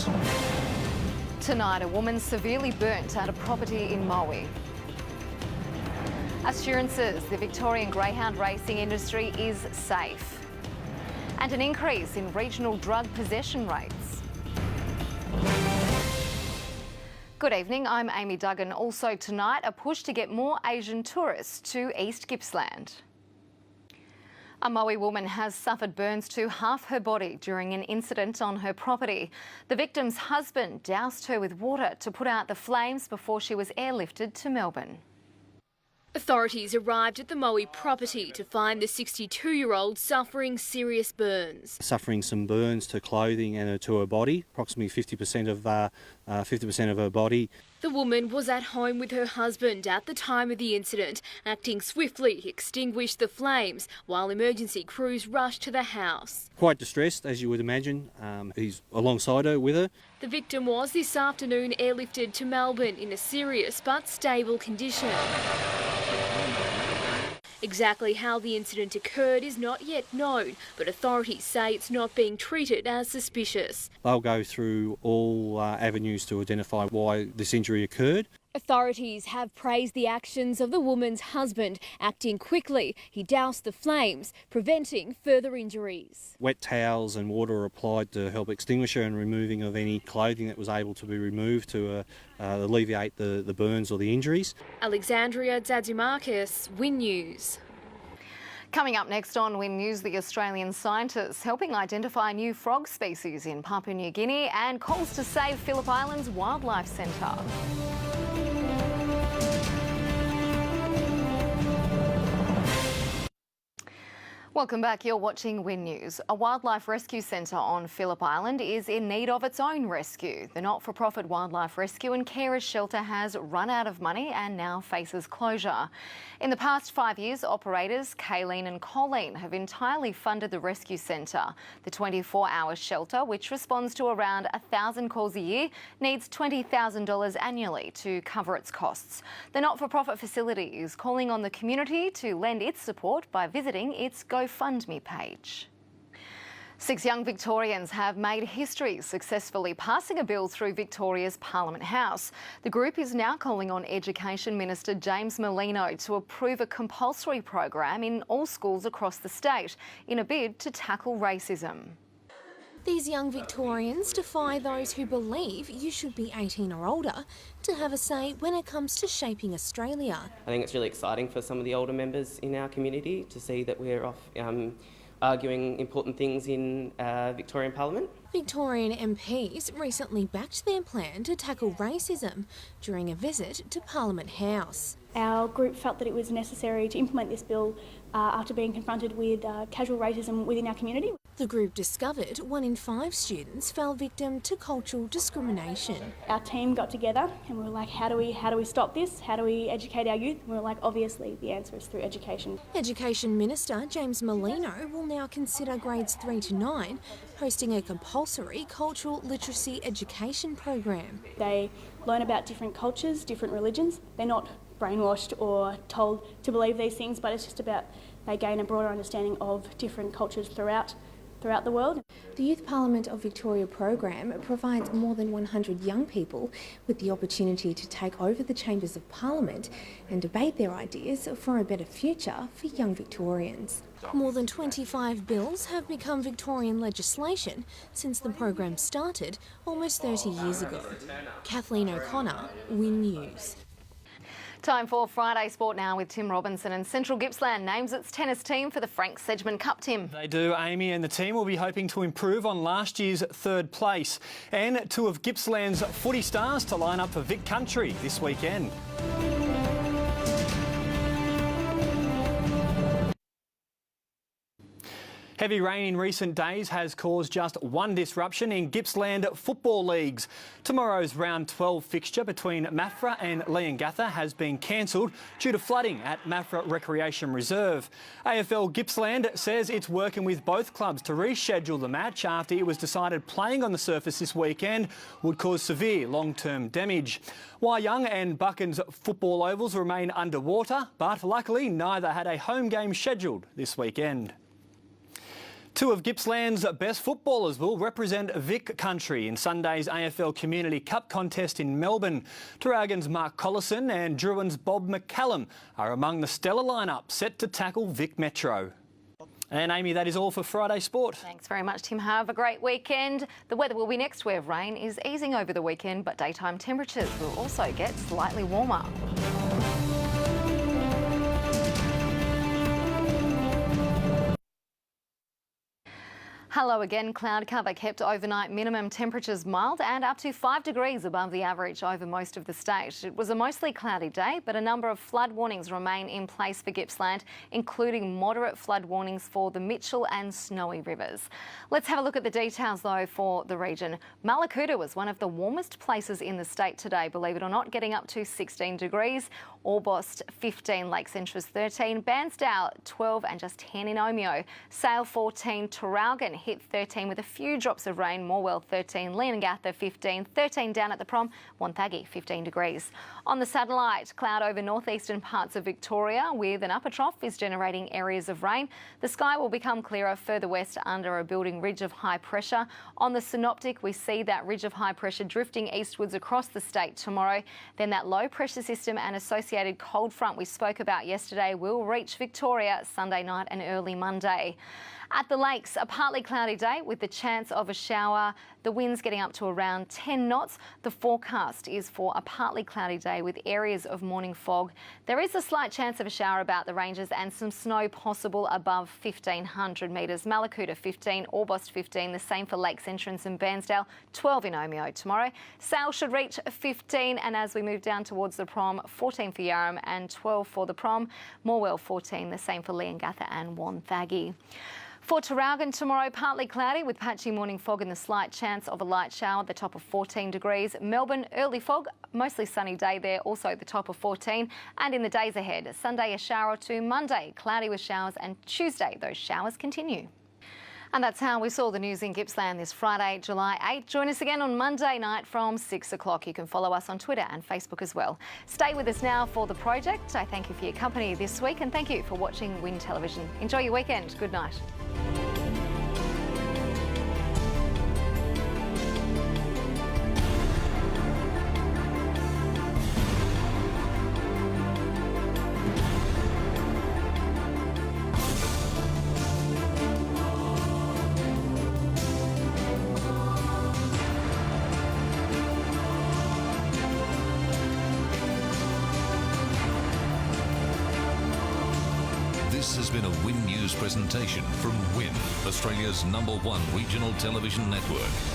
news. Tonight, a woman severely burnt at a property in Maui. Assurances the Victorian greyhound racing industry is safe. And an increase in regional drug possession rates. Good evening, I'm Amy Duggan. Also tonight, a push to get more Asian tourists to East Gippsland. A Maui woman has suffered burns to half her body during an incident on her property. The victim's husband doused her with water to put out the flames before she was airlifted to Melbourne. Authorities arrived at the Maui property to find the 62-year-old suffering serious burns. Suffering some burns to clothing and to her body, approximately 50% of her body. The woman was at home with her husband at the time of the incident. Acting swiftly, he extinguished the flames while emergency crews rushed to the house. Quite distressed, as you would imagine. He's alongside her with her. The victim was this afternoon airlifted to Melbourne in a serious but stable condition. Exactly how the incident occurred is not yet known, but authorities say it's not being treated as suspicious. They'll go through all avenues to identify why this injury occurred. Authorities have praised the actions of the woman's husband. Acting quickly, he doused the flames, preventing further injuries. Wet towels and water were applied to help extinguish her and removing of any clothing that was able to be removed to alleviate the burns or the injuries. Alexandria Zazumarkis, Win News. Coming up next on Win News, the Australian scientists helping identify new frog species in Papua New Guinea and calls to save Phillip Island's Wildlife Centre. Welcome back. You're watching Win News. A wildlife rescue centre on Phillip Island is in need of its own rescue. The not-for-profit Wildlife Rescue and Carers Shelter has run out of money and now faces closure. In the past 5 years, operators Kayleen and Colleen have entirely funded the rescue centre. The 24-hour shelter, which responds to around 1,000 calls a year, needs $20,000 annually to cover its costs. The not-for-profit facility is calling on the community to lend its support by visiting its GoFundMe page. 6 young Victorians have made history successfully passing a bill through Victoria's Parliament House. The group is now calling on Education Minister James Merlino to approve a compulsory program in all schools across the state in a bid to tackle racism. These young Victorians defy those who believe you should be 18 or older to have a say when it comes to shaping Australia. I think it's really exciting for some of the older members in our community to see that we're off arguing important things in Victorian Parliament. Victorian MPs recently backed their plan to tackle racism during a visit to Parliament House. Our group felt that it was necessary to implement this bill after being confronted with casual racism within our community. The group discovered 1 in 5 students fell victim to cultural discrimination. Our team got together and we were like, how do we stop this? How do we educate our youth? And we were like, obviously the answer is through education. Education Minister James Merlino will now consider grades 3 to 9 hosting a compulsory cultural literacy education program. They learn about different cultures, different religions. They're not brainwashed or told to believe these things, but it's just about they gain a broader understanding of different cultures throughout the world. The Youth Parliament of Victoria program provides more than 100 young people with the opportunity to take over the chambers of Parliament and debate their ideas for a better future for young Victorians. More than 25 bills have become Victorian legislation since the program started almost 30 years ago. Kathleen O'Connor, Win News. Time for Friday Sport now with Tim Robinson, and Central Gippsland names its tennis team for the Frank Sedgman Cup, Tim. They do, Amy, and the team will be hoping to improve on last year's 3rd place. And 2 of Gippsland's footy stars to line up for Vic Country this weekend. Heavy rain in recent days has caused just one disruption in Gippsland football leagues. Tomorrow's round 12 fixture between Maffra and Leongatha has been cancelled due to flooding at Maffra Recreation Reserve. AFL Gippsland says it's working with both clubs to reschedule the match after it was decided playing on the surface this weekend would cause severe long-term damage. Wyong and Buchan's football ovals remain underwater, but luckily neither had a home game scheduled this weekend. Two of Gippsland's best footballers will represent Vic country in Sunday's AFL Community Cup contest in Melbourne. Traralgon's Mark Collison and Druin's Bob McCallum are among the stellar lineup set to tackle Vic Metro. And Amy, that is all for Friday Sport. Thanks very much, Tim. Have a great weekend. The weather will be next where rain is easing over the weekend, but daytime temperatures will also get slightly warmer. Hello again. Cloud cover kept overnight minimum temperatures mild and up to 5 degrees above the average over most of the state. It was a mostly cloudy day, but a number of flood warnings remain in place for Gippsland, including moderate flood warnings for the Mitchell and Snowy rivers. Let's have a look at the details though for the region. Mallacoota was one of the warmest places in the state today, believe it or not, getting up to 16 degrees. Orbost 15, Lakes Entrance 13, Bairnsdale 12 and just 10 in Omeo. Sale 14, Traralgon hit 13 with a few drops of rain. Morwell 13, Leongatha 15, 13 down at the Prom, Wonthaggi 15 degrees. On the satellite, cloud over northeastern parts of Victoria with an upper trough is generating areas of rain. The sky will become clearer further west under a building ridge of high pressure. On the synoptic, we see that ridge of high pressure drifting eastwards across the state tomorrow. Then that low pressure system and associated cold front we spoke about yesterday will reach Victoria Sunday night and early Monday. At the lakes, a partly cloudy day with the chance of a shower. The wind's getting up to around 10 knots. The forecast is for a partly cloudy day with areas of morning fog. There is a slight chance of a shower about the ranges and some snow possible above 1,500 metres. Mallacoota 15, Orbost 15, the same for Lakes Entrance and Bairnsdale, 12 in Omeo tomorrow. Sale should reach 15, and as we move down towards the Prom, 14 for Yarram and 12 for the Prom. Morwell 14, the same for Leongatha and Wonthaggi. For Traralgon tomorrow, partly cloudy with patchy morning fog and the slight chance of a light shower at the top of 14 degrees. Melbourne, early fog, mostly sunny day there, also at the top of 14. And in the days ahead, Sunday a shower or two, Monday cloudy with showers, and Tuesday those showers continue. And that's how we saw the news in Gippsland this Friday, July 8. Join us again on Monday night from 6 o'clock. You can follow us on Twitter and Facebook as well. Stay with us now for The Project. I thank you for your company this week and thank you for watching Win Television. Enjoy your weekend. Good night. This has been a Win News presentation from Win, Australia's #1 regional television network.